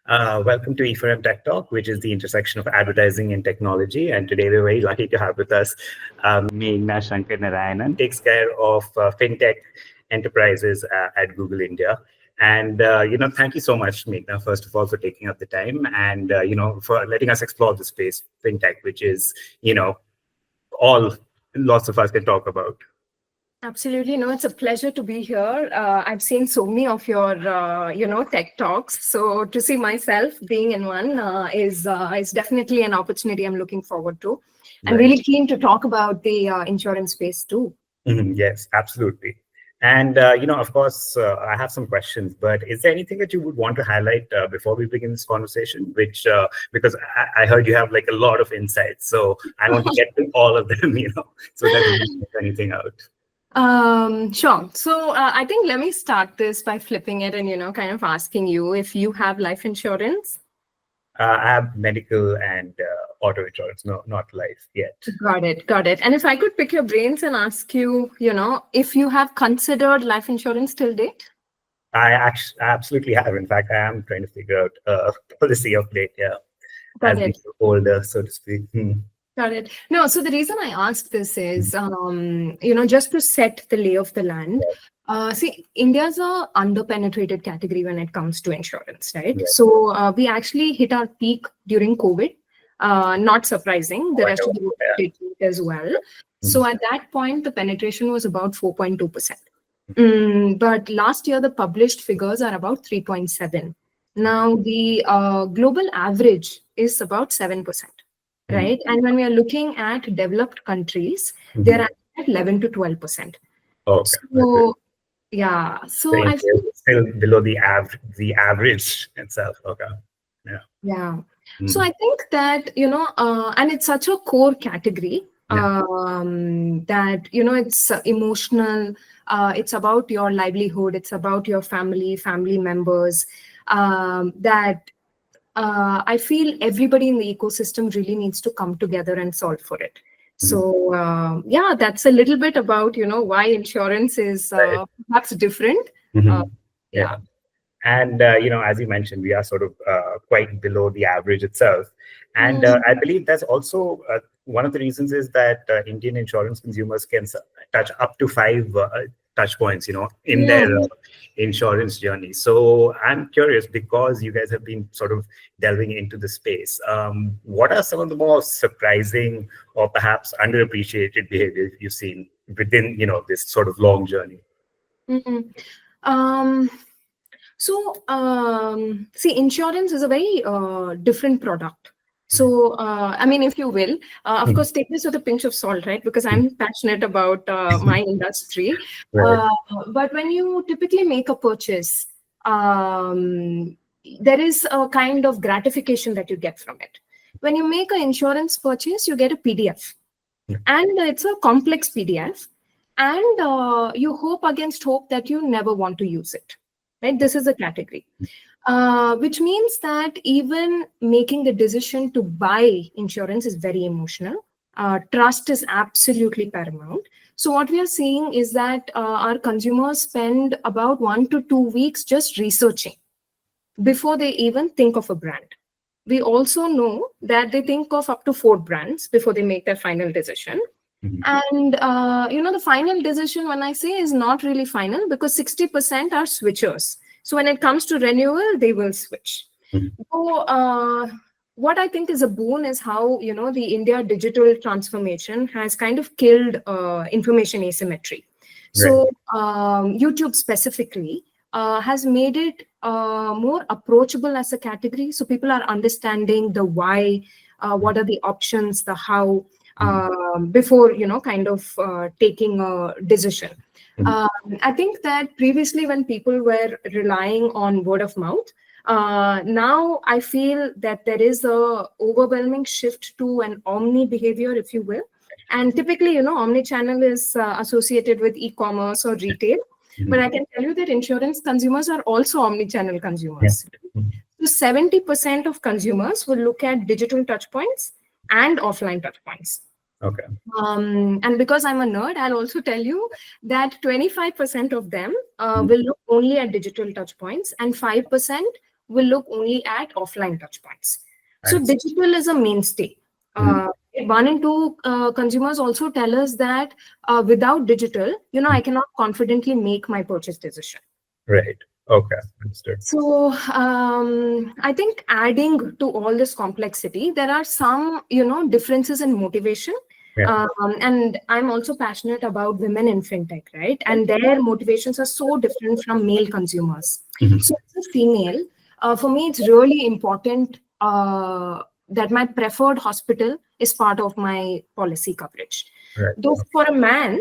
Welcome to e4m TechTalk, which is the intersection of advertising and technology. And today we're very lucky to have with us Megna Shankaranarayanan, takes care of FinTech enterprises at Google India. And, thank you so much, Megna, first of all, for taking up the time and, for letting us explore the space, FinTech, which is, lots of us can talk about. Absolutely. No, it's a pleasure to be here. I've seen so many of your, tech talks. So to see myself being in one is definitely an opportunity I'm looking forward to. I'm really keen to talk about the insurance space too. Yes, absolutely. And, of course, I have some questions, but is there anything that you would want to highlight before we begin this conversation? Because I heard you have like a lot of insights. So I want to get to all of them, so that we can check anything out. Sure. So I think let me start this by flipping it and, kind of asking you if you have life insurance. I have medical and auto insurance, no, not life yet. Got it. And if I could pick your brains and ask you, if you have considered life insurance till date? I absolutely have. In fact, I am trying to figure out a policy of late, as we get older, so to speak. Got it. No, so the reason I asked this is, just to set the lay of the land. See, India's a underpenetrated category when it comes to insurance, right? So we actually hit our peak during COVID. Not surprising. The rest of the world did it as well. So at that point, the penetration was about 4.2%. But last year, the published figures are about 3.7%. Now, the global average is about 7%. Right. And when we are looking at developed countries, they're at 11 to 12%. Okay. So, yeah. So I feel still below the average itself. Okay. Yeah. So I think that, and it's such a core category that, it's emotional. It's about your livelihood. It's about your family members that I feel everybody in the ecosystem really needs to come together and solve for it. So, that's a little bit about, why insurance is perhaps different. And, as you mentioned, we are sort of quite below the average itself. And I believe that's also one of the reasons is that Indian insurance consumers can touch up to 5 touch points, in their insurance journey. So I'm curious, because you guys have been sort of delving into the space, what are some of the more surprising or perhaps underappreciated behaviors you've seen within, this sort of long journey? So, see, insurance is a very different product. So, if you will, of course, take this with a pinch of salt, right? Because I'm passionate about my industry. But when you typically make a purchase, there is a kind of gratification that you get from it. When you make an insurance purchase, you get a PDF. And it's a complex PDF. And you hope against hope that you never want to use it. Right? This is a category. Which means that even making the decision to buy insurance is very emotional. Trust is absolutely paramount. So what we are seeing is that our consumers spend about 1 to 2 weeks just researching before they even think of a brand. We also know that they think of up to 4 brands before they make their final decision. And, the final decision, when I say, is not really final because 60% are switchers. So when it comes to renewal, they will switch. So what I think is a boon is how, the India digital transformation has kind of killed information asymmetry. So YouTube specifically has made it more approachable as a category. So people are understanding the why, what are the options, the how, before, taking a decision. I think that previously when people were relying on word of mouth, now I feel that there is a overwhelming shift to an omni behavior, if you will. And typically, omni-channel is associated with e-commerce or retail. But I can tell you that insurance consumers are also omni-channel consumers. So 70% of consumers will look at digital touchpoints and offline touchpoints. Okay. And because I'm a nerd, I'll also tell you that 25% of them will look only at digital touchpoints and 5% will look only at offline touchpoints. So digital is a mainstay. 1 in 2 consumers also tell us that without digital, I cannot confidently make my purchase decision. Right. Okay. Understood. So I think adding to all this complexity, there are some, differences in motivation. Yeah. And I'm also passionate about women in FinTech, right? And their motivations are so different from male consumers. So as a female, for me, it's really important that my preferred hospital is part of my policy coverage. Right. Though for a man,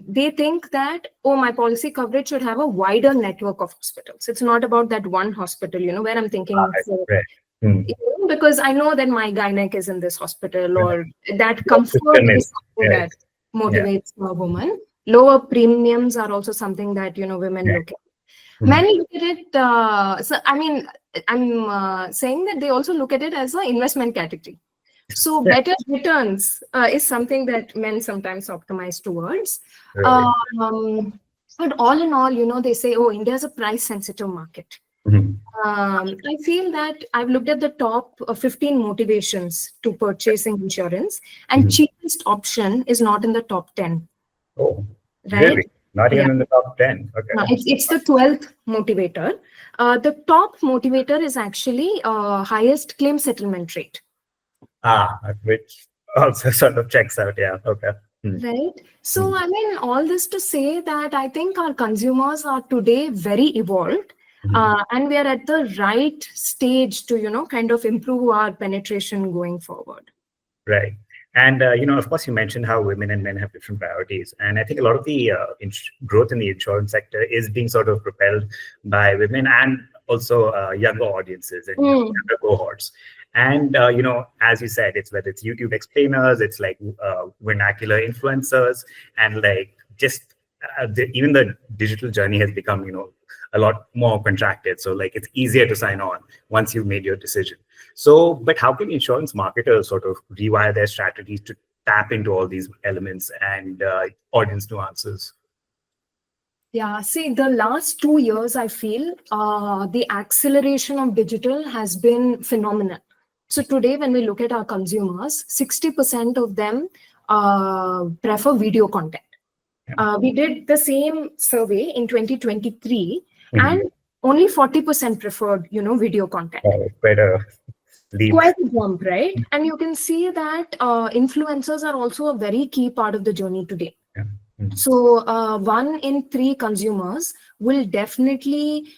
they think that, my policy coverage should have a wider network of hospitals. It's not about that one hospital, where I'm thinking, because I know that my gynec is in this hospital, or that comfort is something that motivates a woman. Lower premiums are also something that, women look at. Men look at it, so I mean, I'm saying that they also look at it as an investment category. So better returns is something that men sometimes optimize towards. But all in all, they say, India is a price-sensitive market. I feel that I've looked at the top 15 motivations to purchasing insurance, and cheapest option is not in the top 10. Oh, right? Really? Not even in the top 10? Okay. No, it's the 12th motivator. The top motivator is actually highest claim settlement rate. Which also sort of checks out. Yeah. Okay. Right. So, I mean, all this to say that I think our consumers are today very evolved, and we are at the right stage to, kind of improve our penetration going forward. Right. And, of course, you mentioned how women and men have different priorities. And I think a lot of the growth in the insurance sector is being sort of propelled by women and also younger audiences and younger cohorts. And, as you said, it's whether it's YouTube explainers, it's like vernacular influencers, and like just even the digital journey has become, a lot more contracted. So like it's easier to sign on once you've made your decision. So, but how can insurance marketers sort of rewire their strategies to tap into all these elements and audience nuances? Yeah, see, the last 2 years, I feel the acceleration of digital has been phenomenal. So today, when we look at our consumers, 60% of them prefer video content. We did the same survey in 2023, and only 40% preferred, video content. Quite a jump, right? And you can see that influencers are also a very key part of the journey today. So 1 in 3 consumers will definitely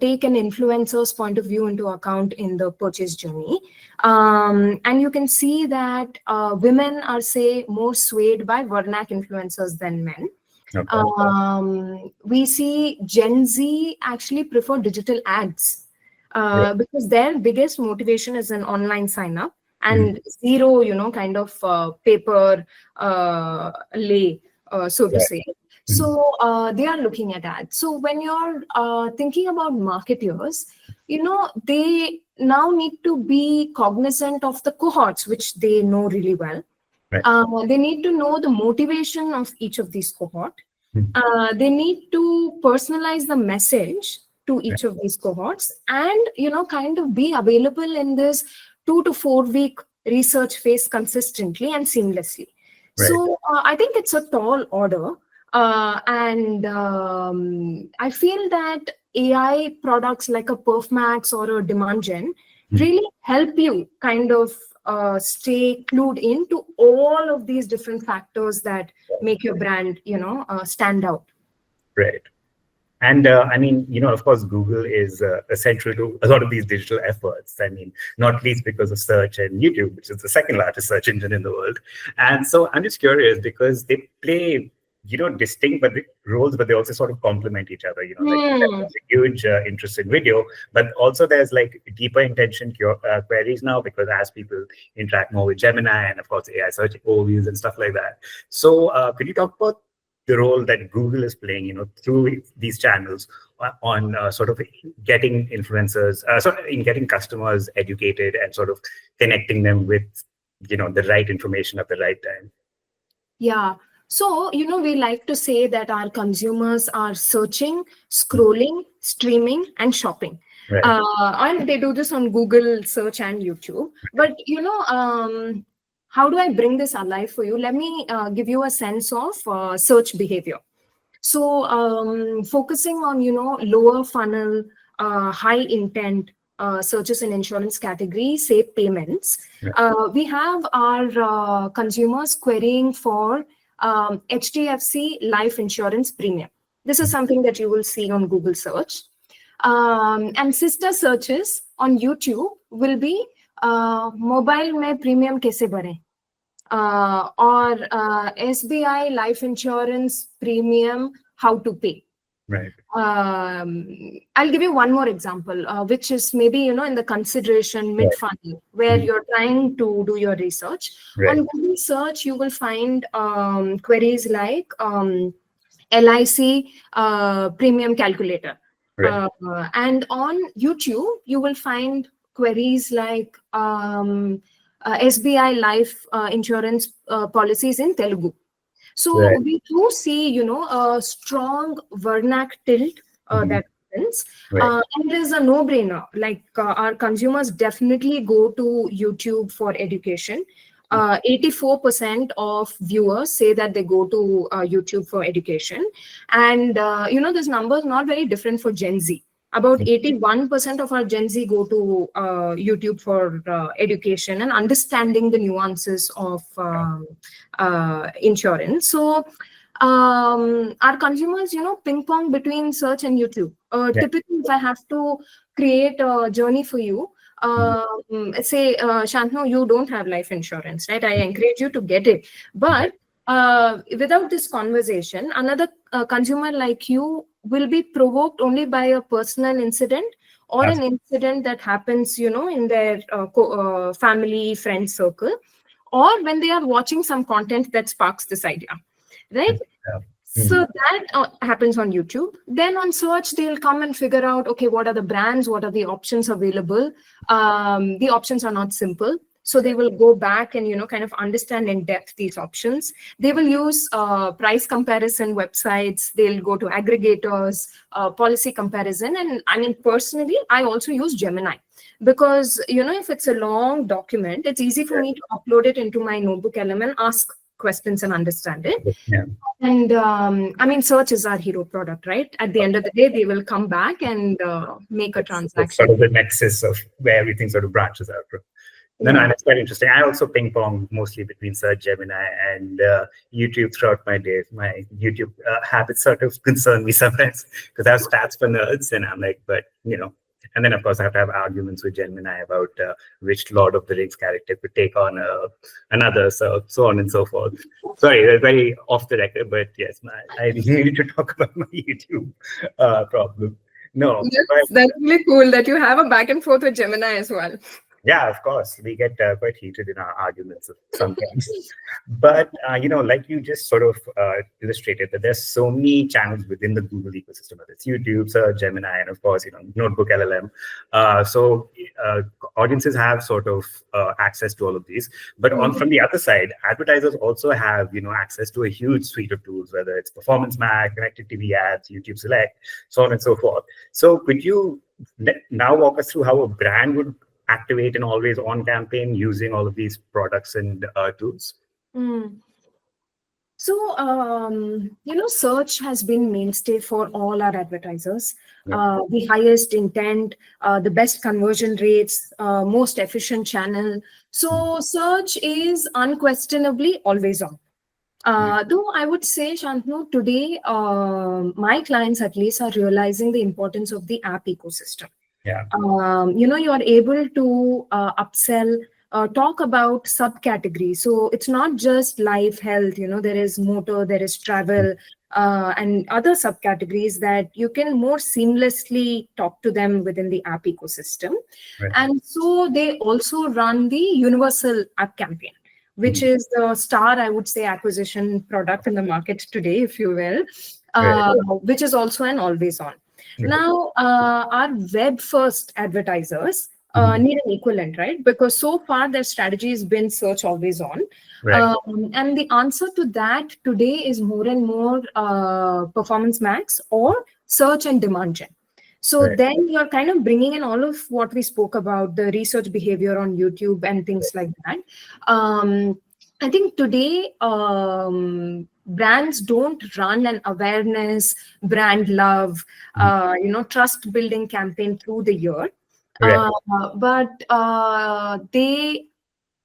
take an influencer's point of view into account in the purchase journey. And you can see that women are, say, more swayed by vernacular influencers than men. We see Gen Z actually prefer digital ads because their biggest motivation is an online sign up and zero, kind of paper lay. So to say. So they are looking at ads. So when you're thinking about marketers, they now need to be cognizant of the cohorts, which they know really well. They need to know the motivation of each of these cohorts. They need to personalize the message to each of these cohorts and, kind of be available in this 2 to 4 week research phase consistently and seamlessly. So I think it's a tall order. And I feel that AI products like a PerfMax or a Demand Gen really help you kind of stay clued into all of these different factors that make your brand, stand out. Right. And I mean, of course, Google is essential to a lot of these digital efforts. I mean, not least because of search and YouTube, which is the second largest search engine in the world. And so I'm just curious because they play, distinct roles, but they also sort of complement each other. There's a huge interest in video, but also there's like deeper intention queries now because as people interact more with Gemini and of course AI search overviews and stuff like that. So could you talk about the role that Google is playing, through these channels on sort of getting influencers, in getting customers educated and sort of connecting them with, the right information at the right time? Yeah. So, we like to say that our consumers are searching, scrolling, streaming, and shopping. Right. And they do this on Google search and YouTube. But how do I bring this alive for you? Let me give you a sense of search behavior. So focusing on lower funnel, high intent searches in insurance category, say payments. We have our consumers querying for HDFC life insurance premium. This is something that you will see on Google search. And sister searches on YouTube will be mobile mein premium kaise bhare, or SBI life insurance premium, how to pay. Right. I'll give you one more example, which is maybe in the consideration mid funnel, where you're trying to do your research. Right. On Google search, you will find queries like LIC premium calculator. Right. And on YouTube, you will find queries like SBI life insurance policies in Telugu. So we do see, a strong vernac tilt that happens. And it is a no-brainer. Like our consumers definitely go to YouTube for education. 84% of viewers say that they go to YouTube for education. And, this number is not very different for Gen Z. About 81% of our Gen Z go to YouTube for education and understanding the nuances of insurance. So our consumers, ping pong between search and YouTube. Typically, if I have to create a journey for you, say, Shantanu, you don't have life insurance, right? I encourage you to get it. But without this conversation, another consumer like you will be provoked only by a personal incident or an incident that happens, in their family, friend circle, or when they are watching some content that sparks this idea, right? So that happens on YouTube. Then on search, they'll come and figure out, okay, what are the brands? What are the options available? The options are not simple. So they will go back and, kind of understand in depth these options. They will use price comparison websites. They'll go to aggregators, policy comparison. And I mean, personally, I also use Gemini because, if it's a long document, it's easy for me to upload it into my notebook element, ask questions and understand it. And I mean, search is our hero product, right? At the end of the day, they will come back and make a transaction. It's sort of the nexus of where everything sort of branches out from. No, and it's quite interesting. I also ping pong mostly between search, Gemini, and YouTube throughout my days. My YouTube habits sort of concern me sometimes because I have stats for nerds, and I'm like, but and then of course I have to have arguments with Gemini about which Lord of the Rings character could take on another, so on and so forth. Sorry, very off the record, but yes, I needed to talk about my YouTube problem. No, that's really cool that you have a back and forth with Gemini as well. Yeah, of course. We get quite heated in our arguments sometimes. But, like you just sort of illustrated, that there's so many channels within the Google ecosystem, whether it's YouTube, Search, Gemini, and of course, Notebook LLM. So audiences have sort of access to all of these. But from the other side, advertisers also have, access to a huge suite of tools, whether it's Performance Max, Connected TV ads, YouTube Select, so on and so forth. So could you now walk us through how a brand would activate an always on campaign using all of these products and tools? So, search has been mainstay for all our advertisers. The highest intent, the best conversion rates, most efficient channel. So search is unquestionably always on. Though I would say, Shantanu, today, my clients at least are realizing the importance of the app ecosystem. You are able to upsell, talk about subcategories. So it's not just life health, there is motor, there is travel, and other subcategories that you can more seamlessly talk to them within the app ecosystem. And so they also run the universal app campaign, which is the star, I would say, acquisition product in the market today, if you will, which is also an always on. Now, our web-first advertisers need an equivalent, right? Because so far their strategy has been search always on. And the answer to that today is more and more Performance Max or search and demand gen. So Right. then you're kind of bringing in all of what we spoke about, the research behavior on YouTube and things like that. I think today brands don't run an awareness, brand love, trust building campaign through the year, Right. but they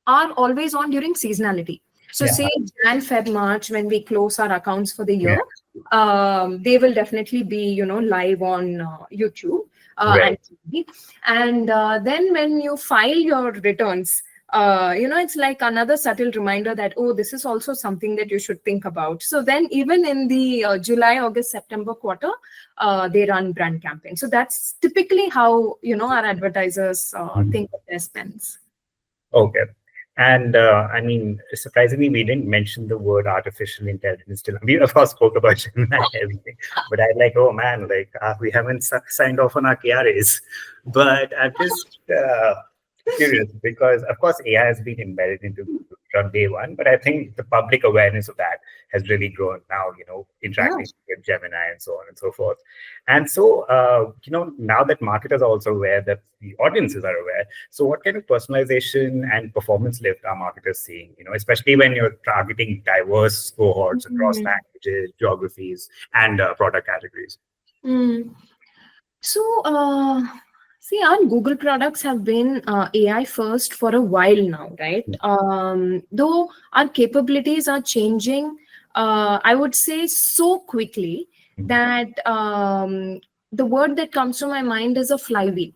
are always on during seasonality. So Yeah. say Jan, Feb, March, when we close our accounts for the year, Yeah. they will definitely be, live on YouTube Right. and TV. And then when you file your returns, it's like another subtle reminder that, oh, this is also something that you should think about. So then even in the July, August, September quarter, they run brand campaigns. So that's typically how, our advertisers think of their spends. Okay. And I mean, surprisingly, we didn't mention the word artificial intelligence till. We, of course, spoke about Gemini and everything, but I'm like, oh man, like we haven't signed off on our KRAs. But I'm just curious because, of course, AI has been embedded into from day one, but I think the public awareness of that has really grown now, interacting with Gemini and so on and so forth. And so, now that marketers are also aware, that the audiences are aware, so what kind of personalization and performance lift are marketers seeing, especially when you're targeting diverse cohorts across languages, geographies, and product categories? So, see, our Google products have been AI first for a while now, right? Though our capabilities are changing, I would say so quickly that the word that comes to my mind is a flywheel,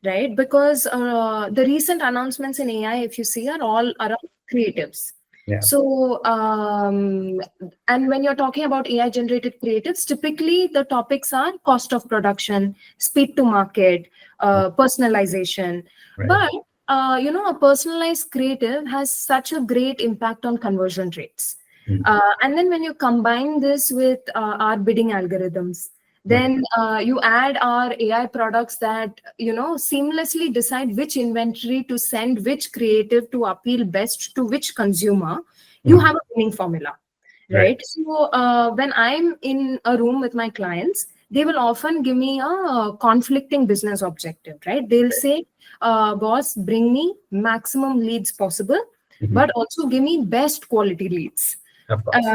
right? Because the recent announcements in AI, if you see, are all around creatives. Yeah. So, and when you're talking about AI generated creatives, typically the topics are cost of production, speed to market, personalization. Right. But, a personalized creative has such a great impact on conversion rates. And then when you combine this with our bidding algorithms, then you add our AI products that, seamlessly decide which inventory to send, which creative to appeal best to which consumer, you have a winning formula, right? So when I'm in a room with my clients, they will often give me a conflicting business objective, right? They'll say, boss, bring me maximum leads possible, but also give me best quality leads. Of course.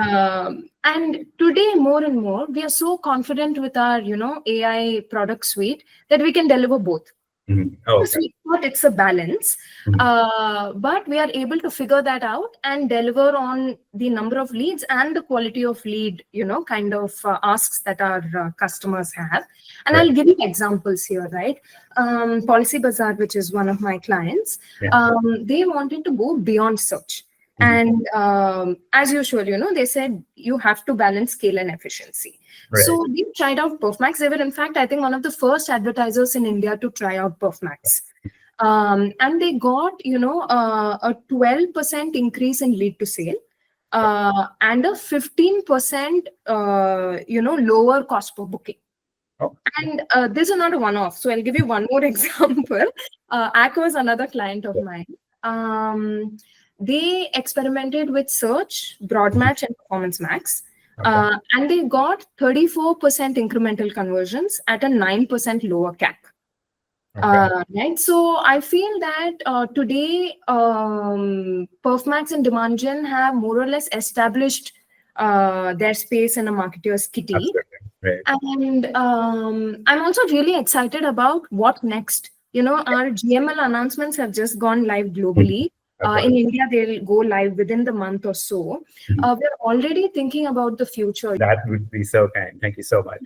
And today, more and more, we are so confident with our, AI product suite that we can deliver both. Okay. So we thought it's a balance, but we are able to figure that out and deliver on the number of leads and the quality of lead, kind of asks that our customers have. And I'll give you examples here, right? Policy Bazaar, which is one of my clients, they wanted to go beyond search. And as usual, they said you have to balance scale and efficiency. So we tried out Perfmax. They were, in fact, I think one of the first advertisers in India to try out Perfmax. And they got, a 12% increase in lead to sale and a 15%, lower cost per booking. And this is not a one-off. So I'll give you one more example. Acco is another client of mine. They experimented with search, broad match, and performance max. And they got 34% incremental conversions at a 9% lower CAC. Right. So I feel that today, Perfmax and Demand Gen have more or less established their space in a marketer's kitty. And I'm also really excited about what next. Our GML announcements have just gone live globally. In India, they'll go live within the month or so. We're already thinking about the future. That would be so kind. Thank you so much.